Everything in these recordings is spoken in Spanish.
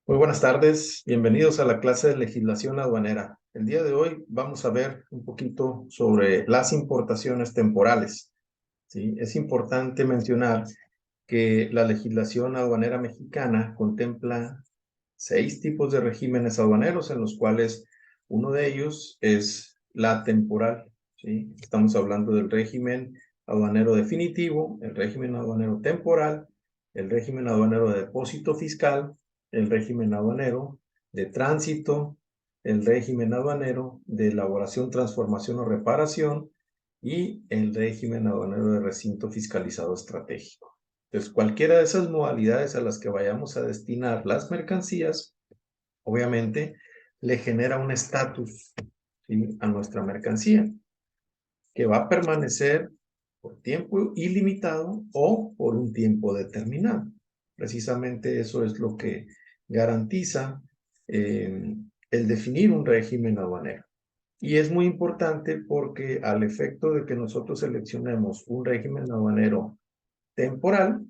Muy buenas tardes, bienvenidos a la clase de legislación aduanera. El día de hoy vamos a ver un poquito sobre las importaciones temporales. ¿Sí? Es importante mencionar que la legislación aduanera mexicana contempla 6 tipos de regímenes aduaneros, en los cuales uno de ellos es la temporal. ¿Sí? Estamos hablando del régimen aduanero definitivo, el régimen aduanero temporal, el régimen aduanero de depósito fiscal, el régimen aduanero de tránsito, el régimen aduanero de elaboración, transformación o reparación y el régimen aduanero de recinto fiscalizado estratégico. Entonces, cualquiera de esas modalidades a las que vayamos a destinar las mercancías, obviamente, le genera un estatus, ¿sí?, a nuestra mercancía, que va a permanecer por tiempo ilimitado o por un tiempo determinado. Precisamente eso es lo que garantiza el definir un régimen aduanero. Y es muy importante porque al efecto de que nosotros seleccionemos un régimen aduanero temporal,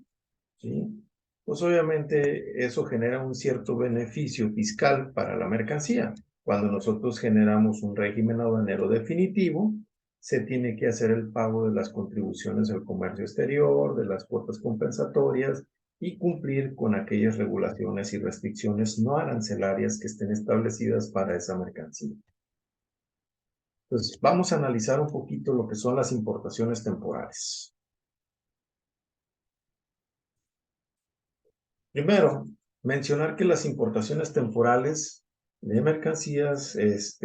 ¿sí?, pues obviamente eso genera un cierto beneficio fiscal para la mercancía. Cuando nosotros generamos un régimen aduanero definitivo, se tiene que hacer el pago de las contribuciones al comercio exterior, de las cuotas compensatorias y cumplir con aquellas regulaciones y restricciones no arancelarias que estén establecidas para esa mercancía. Entonces, vamos a analizar un poquito lo que son las importaciones temporales. Primero, mencionar que las importaciones temporales de mercancías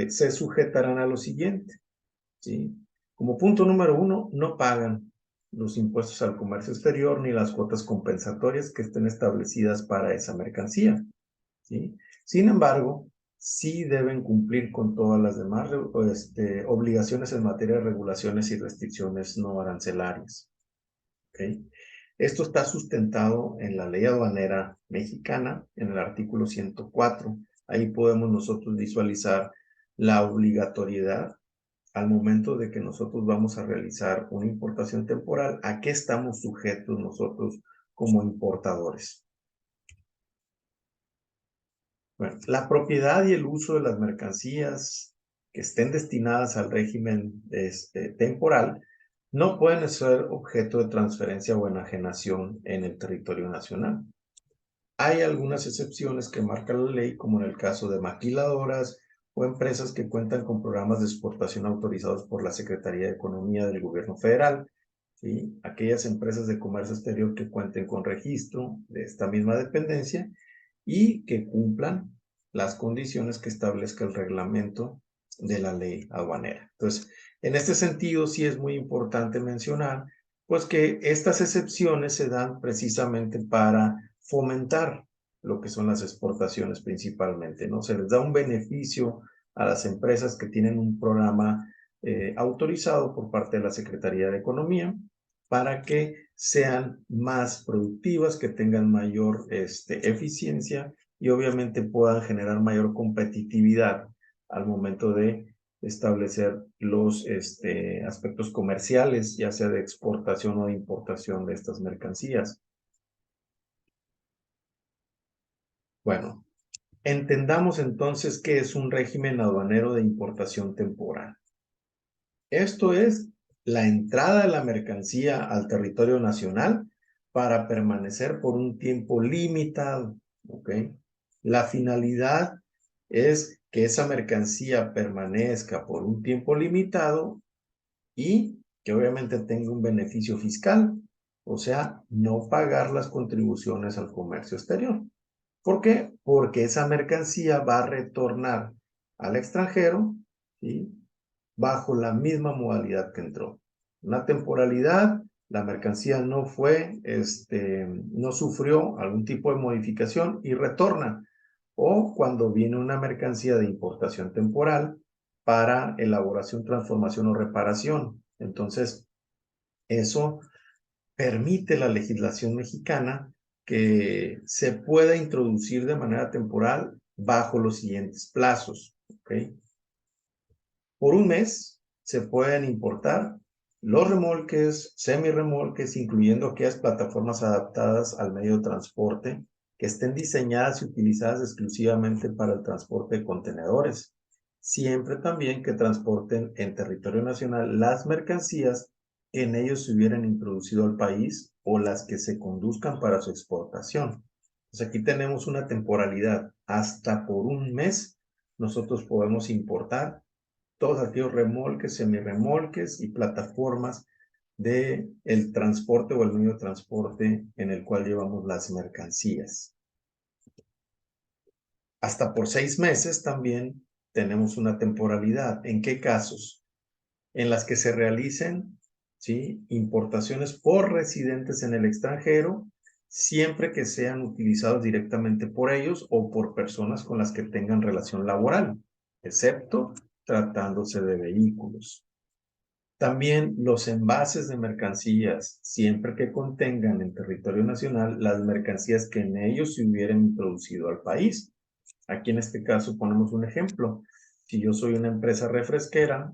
se sujetarán a lo siguiente, ¿sí? Como punto número 1, no pagan los impuestos al comercio exterior ni las cuotas compensatorias que estén establecidas para esa mercancía, ¿sí? Sin embargo, sí deben cumplir con todas las demás obligaciones en materia de regulaciones y restricciones no arancelarias, ¿ok? Esto está sustentado en la ley aduanera mexicana, en el artículo 104. Ahí podemos nosotros visualizar la obligatoriedad al momento de que nosotros vamos a realizar una importación temporal. ¿A qué estamos sujetos nosotros como importadores? Bueno, la propiedad y el uso de las mercancías que estén destinadas al régimen temporal no pueden ser objeto de transferencia o enajenación en el territorio nacional. Hay algunas excepciones que marca la ley, como en el caso de maquiladoras o empresas que cuentan con programas de exportación autorizados por la Secretaría de Economía del Gobierno Federal, ¿sí? Aquellas empresas de comercio exterior que cuenten con registro de esta misma dependencia y que cumplan las condiciones que establezca el reglamento de la ley aduanera. Entonces, en este sentido, sí es muy importante mencionar, pues, que estas excepciones se dan precisamente para fomentar lo que son las exportaciones principalmente, ¿no? Se les da un beneficio a las empresas que tienen un programa autorizado por parte de la Secretaría de Economía para que sean más productivas, que tengan mayor eficiencia y obviamente puedan generar mayor competitividad al momento de establecer los aspectos comerciales, ya sea de exportación o de importación de estas mercancías. Bueno, entendamos entonces qué es un régimen aduanero de importación temporal. Esto es la entrada de la mercancía al territorio nacional para permanecer por un tiempo limitado, ¿ok? La finalidad es que esa mercancía permanezca por un tiempo limitado y que obviamente tenga un beneficio fiscal, o sea, no pagar las contribuciones al comercio exterior. ¿Por qué? Porque esa mercancía va a retornar al extranjero, ¿sí?, bajo la misma modalidad que entró. Una temporalidad, la mercancía no fue, no sufrió algún tipo de modificación y retorna. O cuando viene una mercancía de importación temporal para elaboración, transformación o reparación. Entonces, eso permite la legislación mexicana que se pueda introducir de manera temporal bajo los siguientes plazos, ¿ok? Por un mes se pueden importar los remolques, semirremolques, incluyendo aquellas plataformas adaptadas al medio de transporte que estén diseñadas y utilizadas exclusivamente para el transporte de contenedores. Siempre también que transporten en territorio nacional las mercancías que en ellos se hubieran introducido al país o las que se conduzcan para su exportación. Pues aquí tenemos una temporalidad. Hasta por un mes nosotros podemos importar todos aquellos remolques, semirremolques y plataformas de el transporte o el medio de transporte en el cual llevamos las mercancías. Hasta por 6 meses también tenemos una temporalidad. ¿En qué casos? En las que se realicen, ¿sí?, importaciones por residentes en el extranjero, siempre que sean utilizados directamente por ellos o por personas con las que tengan relación laboral, excepto tratándose de vehículos. También los envases de mercancías, siempre que contengan en territorio nacional las mercancías que en ellos se hubieran introducido al país. Aquí en este caso ponemos un ejemplo. Si yo soy una empresa refresquera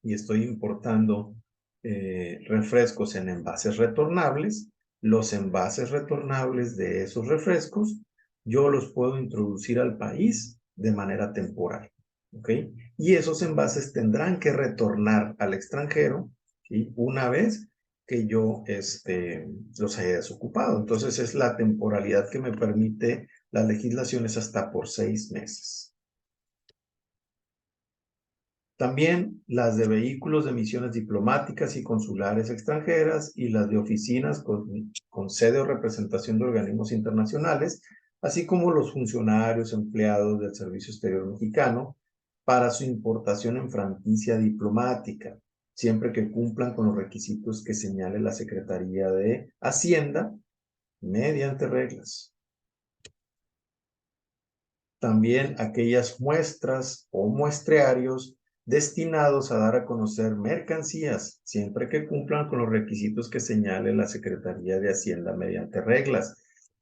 y estoy importando refrescos en envases retornables, los envases retornables de esos refrescos, yo los puedo introducir al país de manera temporal. ¿Ok? Y esos envases tendrán que retornar al extranjero, ¿sí?, una vez que yo los haya desocupado. Entonces es la temporalidad que me permite la legislación, es hasta por 6 meses. También las de vehículos de misiones diplomáticas y consulares extranjeras y las de oficinas con sede o representación de organismos internacionales, así como los funcionarios empleados del Servicio Exterior Mexicano para su importación en franquicia diplomática, siempre que cumplan con los requisitos que señale la Secretaría de Hacienda mediante reglas. También aquellas muestras o muestrearios destinados a dar a conocer mercancías, siempre que cumplan con los requisitos que señale la Secretaría de Hacienda mediante reglas.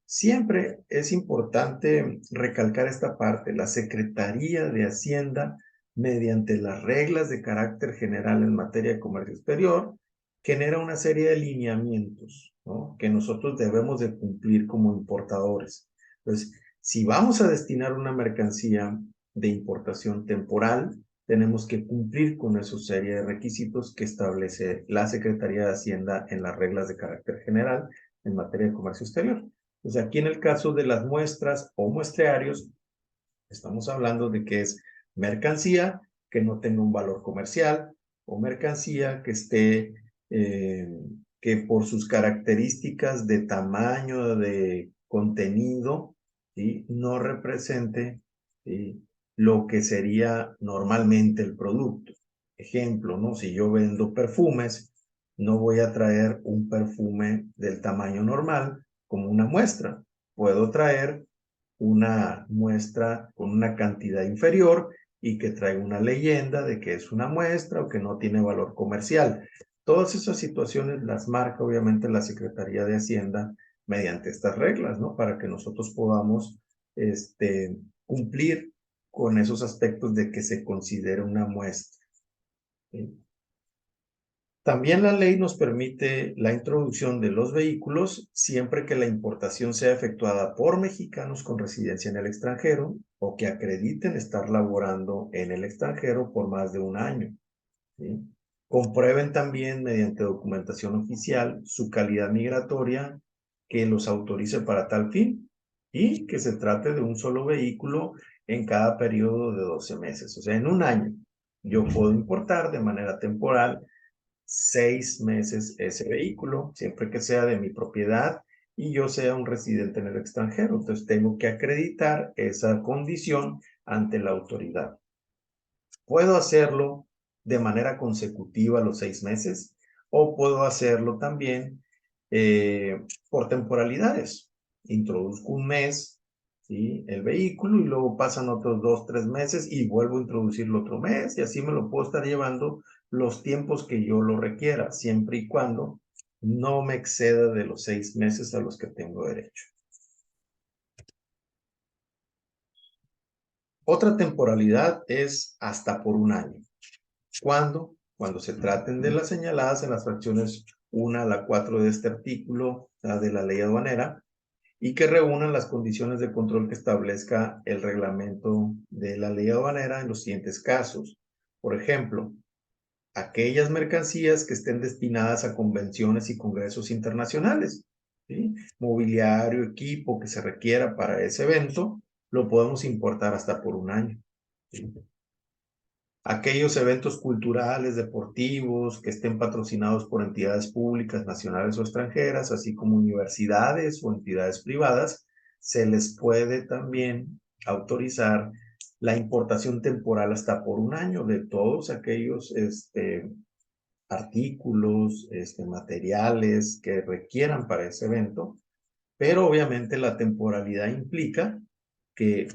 Siempre es importante recalcar esta parte. La Secretaría de Hacienda, mediante las reglas de carácter general en materia de comercio exterior, genera una serie de lineamientos, ¿no?, que nosotros debemos de cumplir como importadores. Entonces, si vamos a destinar una mercancía de importación temporal, tenemos que cumplir con esa serie de requisitos que establece la Secretaría de Hacienda en las reglas de carácter general en materia de comercio exterior. Pues aquí en el caso de las muestras o muestrearios, estamos hablando de que es mercancía que no tenga un valor comercial o mercancía que esté, que por sus características de tamaño, de contenido, ¿sí?, no represente, ¿sí?, lo que sería normalmente el producto. Ejemplo, ¿no? Si yo vendo perfumes, no voy a traer un perfume del tamaño normal como una muestra. Puedo traer una muestra con una cantidad inferior y que traiga una leyenda de que es una muestra o que no tiene valor comercial. Todas esas situaciones las marca obviamente la Secretaría de Hacienda mediante estas reglas, ¿no?, para que nosotros podamos cumplir con esos aspectos de que se considere una muestra. ¿Sí? También la ley nos permite la introducción de los vehículos siempre que la importación sea efectuada por mexicanos con residencia en el extranjero o que acrediten estar laborando en el extranjero por más de un año, ¿sí? Comprueben también mediante documentación oficial su calidad migratoria que los autorice para tal fin y que se trate de un solo vehículo en cada periodo de 12 meses. O sea, en un año yo puedo importar de manera temporal 6 meses ese vehículo, siempre que sea de mi propiedad y yo sea un residente en el extranjero. Entonces tengo que acreditar esa condición ante la autoridad. Puedo hacerlo de manera consecutiva los 6 meses o puedo hacerlo también por temporalidades. Introduzco un mes, ¿sí?, el vehículo y luego pasan otros 2, 3 meses y vuelvo a introducirlo otro mes y así me lo puedo estar llevando los tiempos que yo lo requiera, siempre y cuando no me exceda de los 6 meses a los que tengo derecho. Otra temporalidad es hasta por un año. ¿Cuándo? Cuando se traten de las señaladas en las fracciones 1 a la 4 de este artículo de la ley aduanera y que reúnan las condiciones de control que establezca el reglamento de la ley aduanera en los siguientes casos. Por ejemplo, aquellas mercancías que estén destinadas a convenciones y congresos internacionales, ¿sí? Mobiliario, equipo que se requiera para ese evento, lo podemos importar hasta por un año, ¿sí? Aquellos eventos culturales, deportivos, que estén patrocinados por entidades públicas, nacionales o extranjeras, así como universidades o entidades privadas, se les puede también autorizar la importación temporal hasta por un año de todos aquellos artículos, materiales que requieran para ese evento, pero obviamente la temporalidad implica que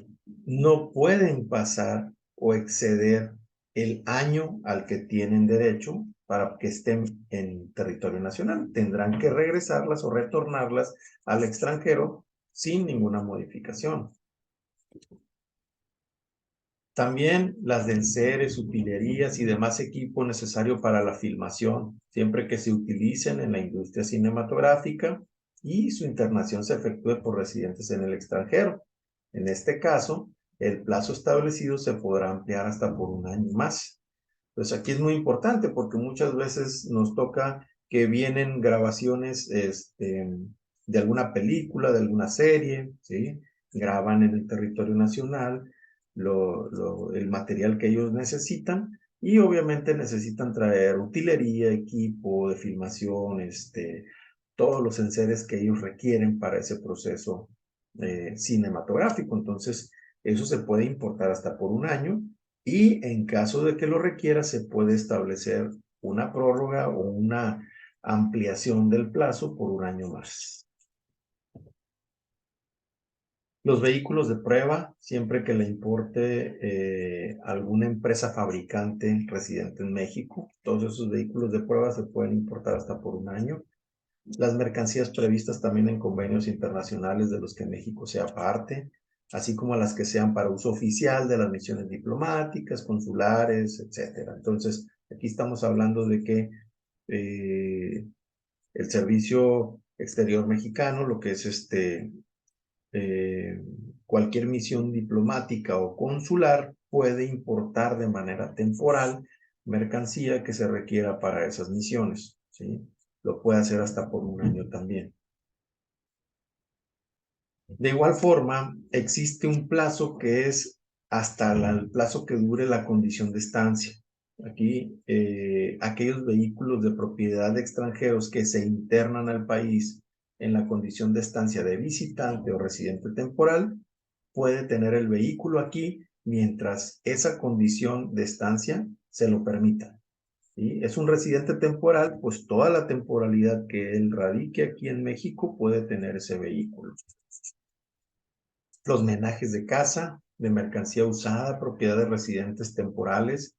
no pueden pasar o exceder el año al que tienen derecho para que estén en territorio nacional. Tendrán que regresarlas o retornarlas al extranjero sin ninguna modificación. También las de enseres, utilerías y demás equipo necesario para la filmación, siempre que se utilicen en la industria cinematográfica y su internación se efectúe por residentes en el extranjero. En este caso, el plazo establecido se podrá ampliar hasta por un año más. Pues aquí es muy importante porque muchas veces nos toca que vienen grabaciones de alguna película, de alguna serie, ¿sí? Graban en el territorio nacional el material que ellos necesitan y obviamente necesitan traer utilería, equipo de filmación, todos los enseres que ellos requieren para ese proceso cinematográfico. Entonces, eso se puede importar hasta por un año y en caso de que lo requiera, se puede establecer una prórroga o una ampliación del plazo por un año más. Los vehículos de prueba, siempre que le importe alguna empresa fabricante residente en México, todos esos vehículos de prueba se pueden importar hasta por un año. Las mercancías previstas también en convenios internacionales de los que México sea parte, así como las que sean para uso oficial de las misiones diplomáticas, consulares, etc. Entonces, aquí estamos hablando de que el Servicio Exterior Mexicano, lo que es cualquier misión diplomática o consular, puede importar de manera temporal mercancía que se requiera para esas misiones, ¿sí? Lo puede hacer hasta por un año también. De igual forma, existe un plazo que es hasta el plazo que dure la condición de estancia. Aquí, aquellos vehículos de propiedad de extranjeros que se internan al país en la condición de estancia de visitante o residente temporal, puede tener el vehículo aquí mientras esa condición de estancia se lo permita. ¿Sí? Es un residente temporal, pues toda la temporalidad que él radique aquí en México puede tener ese vehículo. Los menajes de casa, de mercancía usada, propiedad de residentes temporales,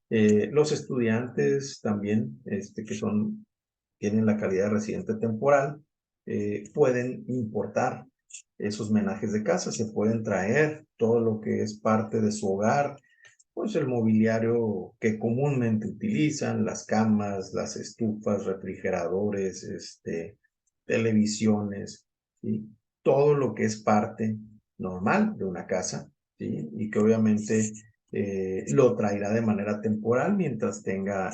los estudiantes también, tienen la calidad de residente temporal, pueden importar esos menajes de casa, se pueden traer todo lo que es parte de su hogar, pues el mobiliario que comúnmente utilizan, las camas, las estufas, refrigeradores, televisiones, ¿sí? Todo lo que es parte normal de una casa, ¿sí? Y que obviamente lo traerá de manera temporal mientras tenga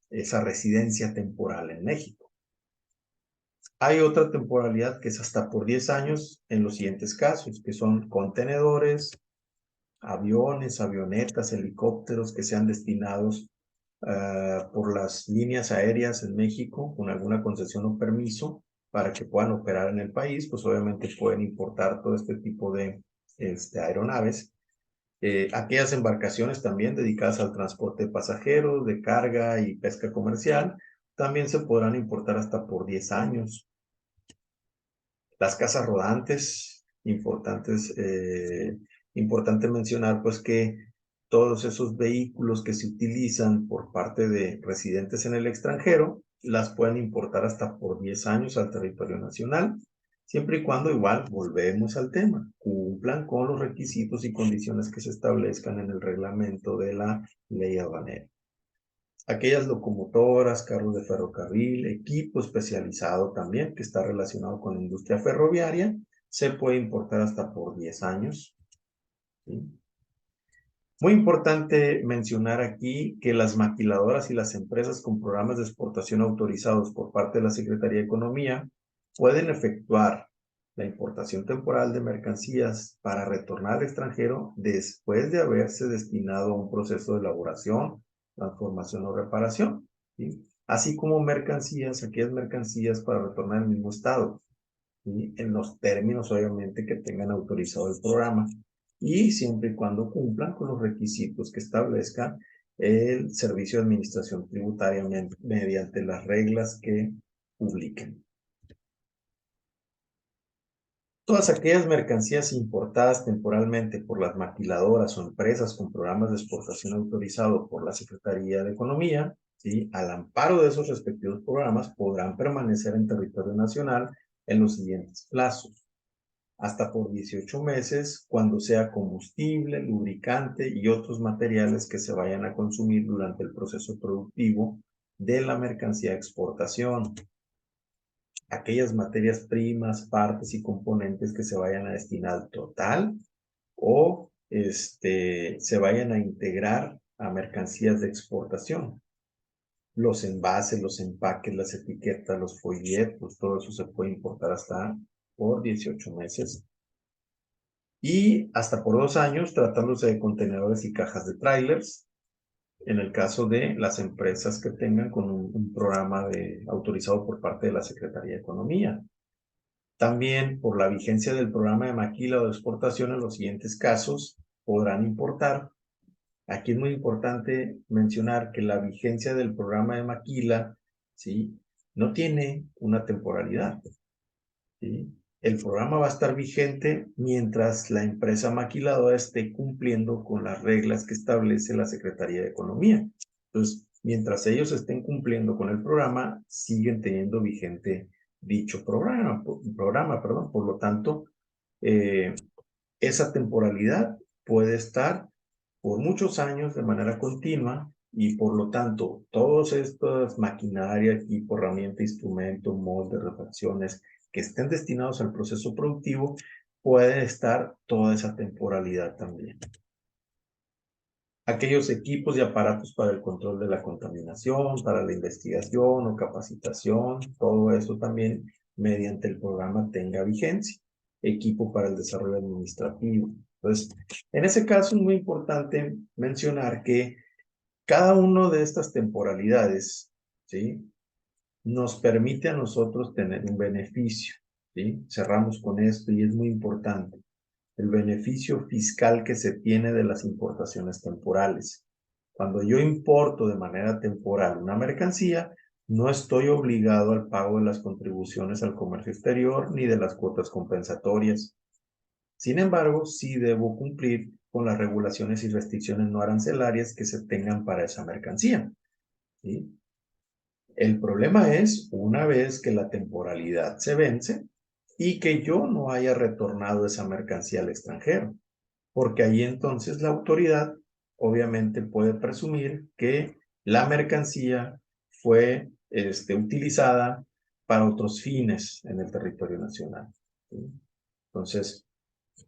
esa residencia temporal en México. Hay otra temporalidad que es hasta por 10 años en los siguientes casos, que son contenedores, aviones, avionetas, helicópteros que sean destinados por las líneas aéreas en México con alguna concesión o permiso para que puedan operar en el país, pues obviamente pueden importar todo este tipo de aeronaves. Aquellas embarcaciones también dedicadas al transporte de pasajeros, de carga y pesca comercial, también se podrán importar hasta por 10 años. Las casas rodantes, importante mencionar pues que todos esos vehículos que se utilizan por parte de residentes en el extranjero, las pueden importar hasta por 10 años al territorio nacional, siempre y cuando igual volvemos al tema, cumplan con los requisitos y condiciones que se establezcan en el reglamento de la ley aduanera. Aquellas locomotoras, carros de ferrocarril, equipo especializado también que está relacionado con la industria ferroviaria, se puede importar hasta por 10 años. ¿Sí? Muy importante mencionar aquí que las maquiladoras y las empresas con programas de exportación autorizados por parte de la Secretaría de Economía pueden efectuar la importación temporal de mercancías para retornar al extranjero después de haberse destinado a un proceso de elaboración, transformación o reparación, ¿sí? Así como mercancías, aquellas mercancías para retornar al mismo estado, ¿sí? En los términos, obviamente, que tengan autorizado el programa y siempre y cuando cumplan con los requisitos que establezca el Servicio de Administración Tributaria mediante las reglas que publiquen. Todas aquellas mercancías importadas temporalmente por las maquiladoras o empresas con programas de exportación autorizados por la Secretaría de Economía, ¿sí? Al amparo de esos respectivos programas, podrán permanecer en territorio nacional en los siguientes plazos: hasta por 18 meses cuando sea combustible, lubricante y otros materiales que se vayan a consumir durante el proceso productivo de la mercancía de exportación. Aquellas materias primas, partes y componentes que se vayan a destinar al total o se vayan a integrar a mercancías de exportación. Los envases, los empaques, las etiquetas, los folletos, todo eso se puede importar hasta por 18 meses. Y hasta por 2 años, tratándose de contenedores y cajas de trailers, en el caso de las empresas que tengan con un programa autorizado por parte de la Secretaría de Economía. También, por la vigencia del programa de maquila o de exportación, en los siguientes casos podrán importar. Aquí es muy importante mencionar que la vigencia del programa de maquila, ¿sí?, no tiene una temporalidad, ¿sí? El programa va a estar vigente mientras la empresa maquiladora esté cumpliendo con las reglas que establece la Secretaría de Economía. Entonces, mientras ellos estén cumpliendo con el programa, siguen teniendo vigente dicho programa. Por lo tanto, esa temporalidad puede estar por muchos años de manera continua y por lo tanto, todas estas maquinaria, equipo, herramienta, instrumento, molde, refacciones que estén destinados al proceso productivo, puede estar toda esa temporalidad también. Aquellos equipos y aparatos para el control de la contaminación, para la investigación o capacitación, todo eso también mediante el programa tenga vigencia. Equipo para el desarrollo administrativo. Entonces, en ese caso es muy importante mencionar que cada una de estas temporalidades, ¿sí?, nos permite a nosotros tener un beneficio, ¿sí? Cerramos con esto y es muy importante. El beneficio fiscal que se tiene de las importaciones temporales. Cuando yo importo de manera temporal una mercancía, no estoy obligado al pago de las contribuciones al comercio exterior ni de las cuotas compensatorias. Sin embargo, sí debo cumplir con las regulaciones y restricciones no arancelarias que se tengan para esa mercancía, ¿sí? El problema es una vez que la temporalidad se vence y que yo no haya retornado esa mercancía al extranjero, porque ahí entonces la autoridad obviamente puede presumir que la mercancía fue utilizada para otros fines en el territorio nacional, ¿sí? Entonces,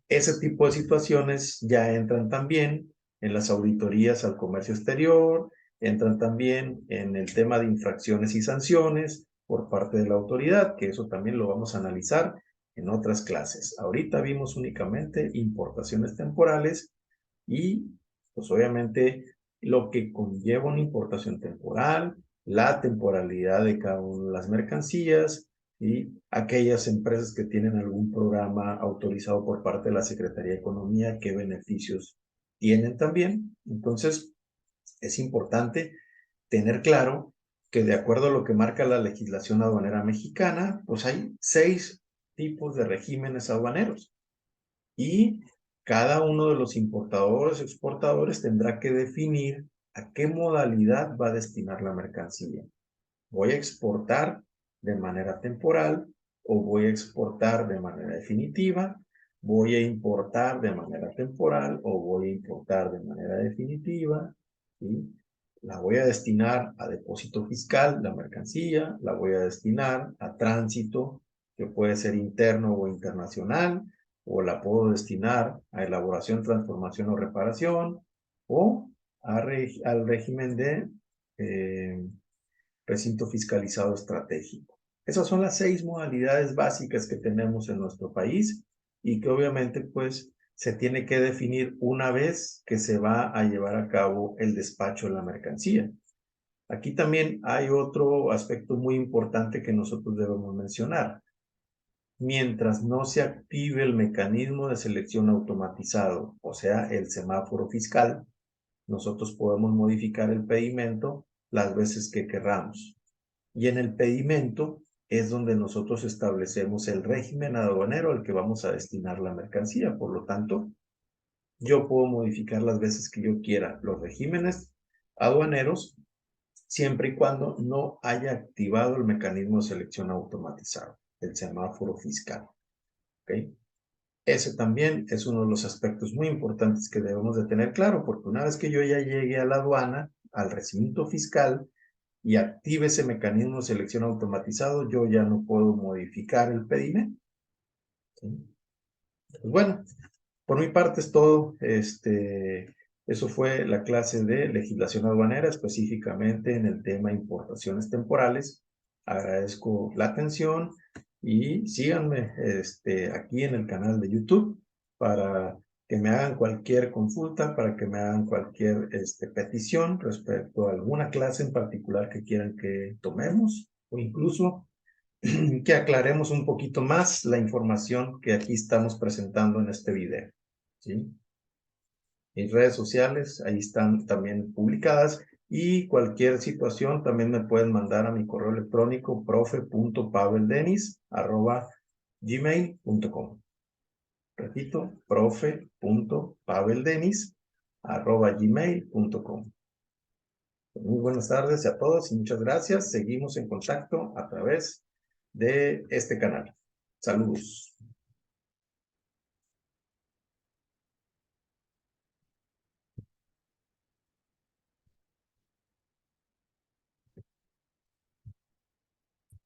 ese tipo de situaciones ya entran también en las auditorías al comercio exterior, entran también en el tema de infracciones y sanciones por parte de la autoridad, que eso también lo vamos a analizar en otras clases. Ahorita vimos únicamente importaciones temporales y, pues obviamente, lo que conlleva una importación temporal, la temporalidad de cada una de las mercancías y aquellas empresas que tienen algún programa autorizado por parte de la Secretaría de Economía, qué beneficios tienen también. Entonces, es importante tener claro que de acuerdo a lo que marca la legislación aduanera mexicana, pues hay 6 tipos de regímenes aduaneros y cada uno de los importadores o exportadores tendrá que definir a qué modalidad va a destinar la mercancía. ¿Voy a exportar de manera temporal o voy a exportar de manera definitiva? ¿Voy a importar de manera temporal o voy a importar de manera definitiva? ¿Sí? la voy a destinar a depósito fiscal, la mercancía, la voy a destinar a tránsito, que puede ser interno o internacional, o la puedo destinar a elaboración, transformación o reparación, o al régimen de recinto fiscalizado estratégico. Esas son las 6 modalidades básicas que tenemos en nuestro país y que obviamente pues se tiene que definir una vez que se va a llevar a cabo el despacho de la mercancía. Aquí también hay otro aspecto muy importante que nosotros debemos mencionar. Mientras no se active el mecanismo de selección automatizado, o sea, el semáforo fiscal, nosotros podemos modificar el pedimento las veces que querramos. Y en el pedimento es donde nosotros establecemos el régimen aduanero al que vamos a destinar la mercancía. Por lo tanto, yo puedo modificar las veces que yo quiera los regímenes aduaneros siempre y cuando no haya activado el mecanismo de selección automatizado, el semáforo fiscal. ¿Okay? Ese también es uno de los aspectos muy importantes que debemos de tener claro, porque una vez que yo ya llegue a la aduana, al recinto fiscal, y active ese mecanismo de selección automatizado, yo ya no puedo modificar el pedimento. ¿Sí? Pues bueno, por mi parte es todo. Eso fue la clase de legislación aduanera, específicamente en el tema importaciones temporales. Agradezco la atención y síganme aquí en el canal de YouTube para que me hagan cualquier consulta, para que me hagan cualquier petición respecto a alguna clase en particular que quieran que tomemos o incluso que aclaremos un poquito más la información que aquí estamos presentando en este video. ¿Sí? Mis redes sociales ahí están también publicadas y cualquier situación también me pueden mandar a mi correo electrónico profe.paveldenis@gmail.com. Repito, profe.paveldenis@gmail.com. Muy buenas tardes a todos y muchas gracias. Seguimos en contacto a través de este canal. Saludos.